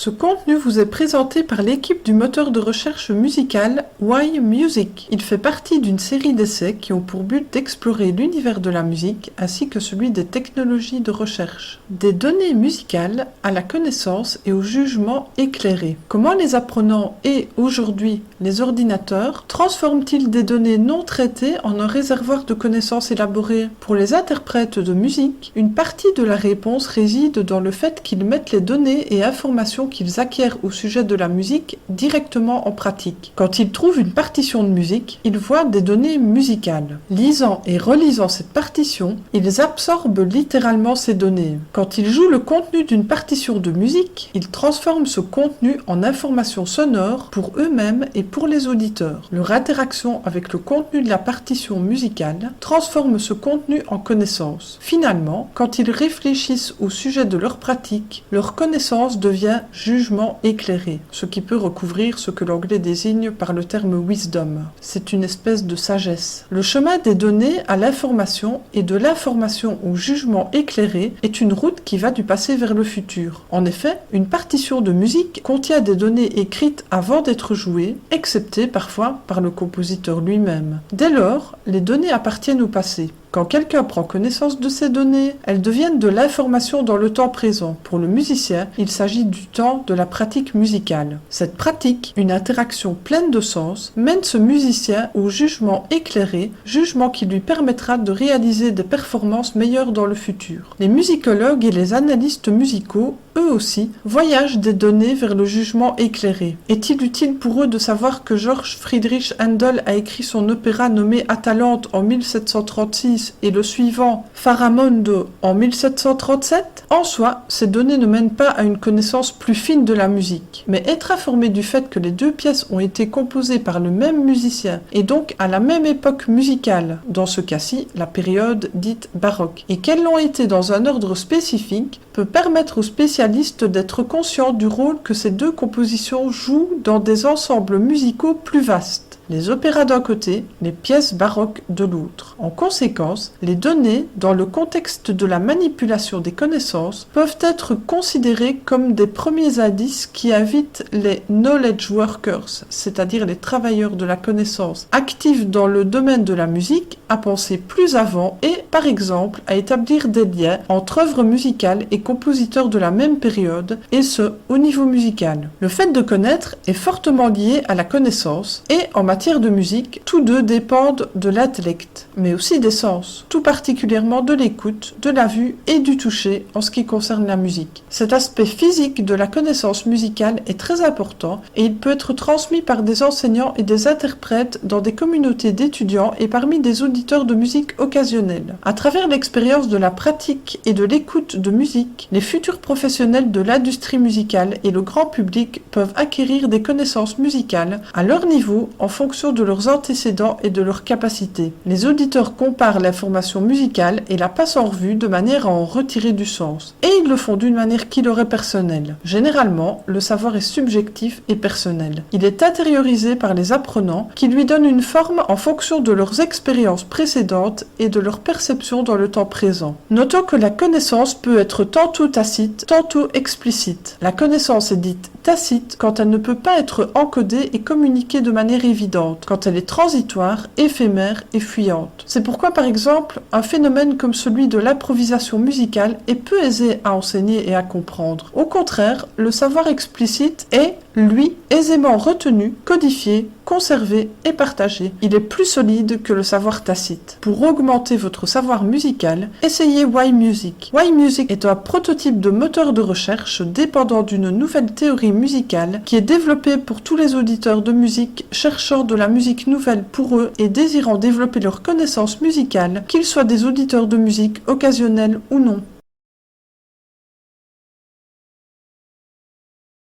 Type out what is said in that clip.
Ce contenu vous est présenté par l'équipe du moteur de recherche musical Why Music. Il fait partie d'une série d'essais qui ont pour but d'explorer l'univers de la musique ainsi que celui des technologies de recherche. Des données musicales à la connaissance et au jugement éclairé. Comment les apprenants et, aujourd'hui, les ordinateurs transforment-ils des données non traitées en un réservoir de connaissances élaborées? Pour les interprètes de musique, une partie de la réponse réside dans le fait qu'ils mettent les données et informations qu'ils acquièrent au sujet de la musique directement en pratique. Quand ils trouvent une partition de musique, ils voient des données musicales. Lisant et relisant cette partition, ils absorbent littéralement ces données. Quand ils jouent le contenu d'une partition de musique, ils transforment ce contenu en informations sonores pour eux-mêmes et pour les auditeurs. Leur interaction avec le contenu de la partition musicale transforme ce contenu en connaissance. Finalement, quand ils réfléchissent au sujet de leur pratique, leur connaissance devient jugement éclairé, ce qui peut recouvrir ce que l'anglais désigne par le terme wisdom. C'est une espèce de sagesse. Le chemin des données à l'information et de l'information au jugement éclairé est une route qui va du passé vers le futur. En effet, une partition de musique contient des données écrites avant d'être jouées, excepté parfois par le compositeur lui-même. Dès lors, les données appartiennent au passé. Quand quelqu'un prend connaissance de ces données, elles deviennent de l'information dans le temps présent. Pour le musicien, il s'agit du temps de la pratique musicale. Cette pratique, une interaction pleine de sens, mène ce musicien au jugement éclairé, jugement qui lui permettra de réaliser des performances meilleures dans le futur. Les musicologues et les analystes musicaux, eux aussi, voyagent des données vers le jugement éclairé. Est-il utile pour eux de savoir que Georg Friedrich Händel a écrit son opéra nommé Atalante en 1736 et le suivant Faramondo en 1737? En soi, ces données ne mènent pas à une connaissance plus fine de la musique. Mais être informé du fait que les deux pièces ont été composées par le même musicien et donc à la même époque musicale, dans ce cas-ci, la période dite baroque, et qu'elles l'ont été dans un ordre spécifique, peut permettre aux spécialistes d'être conscients du rôle que ces deux compositions jouent dans des ensembles musicaux plus vastes. Les opéras d'un côté, les pièces baroques de l'autre. En conséquence, les données, dans le contexte de la manipulation des connaissances, peuvent être considérées comme des premiers indices qui invitent les knowledge workers, c'est-à-dire les travailleurs de la connaissance actifs dans le domaine de la musique, à penser plus avant et, par exemple, à établir des liens entre œuvres musicales et compositeurs de la même période, et ce, au niveau musical. Le fait de connaître est fortement lié à la connaissance, et en matière de musique, tous deux dépendent de l'intellect, mais aussi des sens, tout particulièrement de l'écoute, de la vue et du toucher en ce qui concerne la musique. Cet aspect physique de la connaissance musicale est très important et il peut être transmis par des enseignants et des interprètes dans des communautés d'étudiants et parmi des auditeurs de musique occasionnels. À travers l'expérience de la pratique et de l'écoute de musique, les futurs professionnels de l'industrie musicale et le grand public peuvent acquérir des connaissances musicales à leur niveau en fonction de leurs antécédents et de leurs capacités. Les auditeurs comparent l'information musicale et la passent en revue de manière à en retirer du sens. Et ils le font d'une manière qui leur est personnelle. Généralement, le savoir est subjectif et personnel. Il est intériorisé par les apprenants qui lui donnent une forme en fonction de leurs expériences précédentes et de leur perception dans le temps présent. Notons que la connaissance peut être tantôt tacite, tantôt explicite. La connaissance est dite tacite quand elle ne peut pas être encodée et communiquée de manière évidente, quand elle est transitoire, éphémère et fuyante. C'est pourquoi, par exemple, un phénomène comme celui de l'improvisation musicale est peu aisé à enseigner et à comprendre. Au contraire, le savoir explicite est, lui, aisément retenu, codifié, conservé et partagé. Il est plus solide que le savoir tacite. Pour augmenter votre savoir musical, essayez Why Music. Why Music est un prototype de moteur de recherche dépendant d'une nouvelle théorie musicale qui est développée pour tous les auditeurs de musique cherchant de la musique nouvelle pour eux et désirant développer leurs connaissances musicales, qu'ils soient des auditeurs de musique occasionnels ou non.